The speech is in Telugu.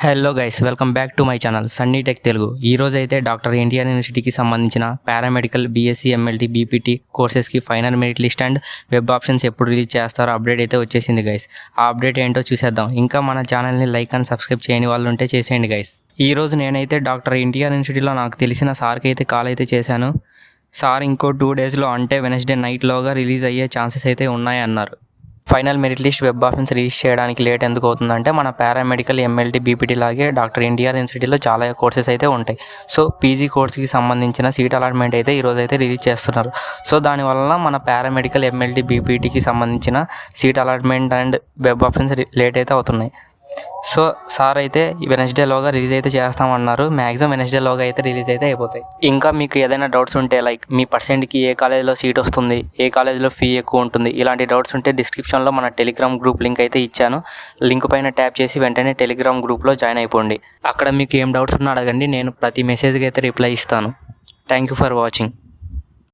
Hello guys, welcome back to my channel Sunny tech Telugu. ఈ రోజు అయితే డాక్టర్ ఎన్టీఆర్ యూనివర్సిటీకి సంబంధించిన పారామెడికల్ బీఎస్సీ ఎంఎల్టీ బీపీటీ కోర్సెస్కి final merit list and web options ఎప్పుడు రిలీజ్ చేస్తారో అప్డేట్ అయితే వచ్చేసింది గైస్. ఆ అప్డేట్ ఏంటో చూసేద్దాం. ఇంకా మన ఛానల్ని లైక్ అండ్ సబ్స్క్రైబ్ చేయని వాళ్ళు ఉంటే చేసేయండి గైస్. ఈ రోజు నేనైతే డాక్టర్ ఎన్టీఆర్ యూనివర్సిటీలో నాకు తెలిసిన సార్కి అయితే కాల్ అయితే చేశాను. సార్ ఇంకో 2 డేస్లో అంటే వెనస్డే నైట్లోగా రిలీజ్ అయ్యే ఛాన్సెస్ అయితే ఉన్నాయన్నారు. Final merit list web options release చేయడానికి లేట్ ఎందుకు అవుతుందంటే మన పారామెడికల్ ఎంఎల్టీ బీపీటీ లాగే డాక్టర్ ఎన్టీఆర్ యూనివర్సిటీలో చాలా కోర్సెస్ అయితే ఉంటాయి. సో పీజీ కోర్స్కి సంబంధించిన సీట్ అలాట్మెంట్ అయితే ఈరోజు అయితే రిలీజ్ చేస్తున్నారు. సో దానివల్ల మన పారామెడికల్ ఎంఎల్టీ బీపీటీకి సంబంధించిన seat allotment and web options late అయితే అవుతున్నాయి. సో సార్ అయితే వెనస్డేలోగా రిలీజ్ అయితే చేస్తామన్నారు. మ్యాక్సిమం వెనస్డేలోగా అయితే రిలీజ్ అయితే అయిపోతాయి. ఇంకా మీకు ఏదైనా డౌట్స్ ఉంటే లైక్ మీ పర్సెంట్కి ఏ కాలేజ్లో సీట్ వస్తుంది, ఏ కాలేజ్లో ఫీ ఎక్కువ ఉంటుంది, ఇలాంటి డౌట్స్ ఉంటే డిస్క్రిప్షన్లో మన టెలిగ్రామ్ గ్రూప్ లింక్ అయితే ఇచ్చాను. లింక్ పైన ట్యాప్ చేసి వెంటనే టెలిగ్రామ్ గ్రూప్లో జాయిన్ అయిపోండి. అక్కడ మీకు ఏం డౌట్స్ ఉన్నా అడగండి, నేను ప్రతి మెసేజ్కి అయితే రిప్లై ఇస్తాను. Thank you for watching.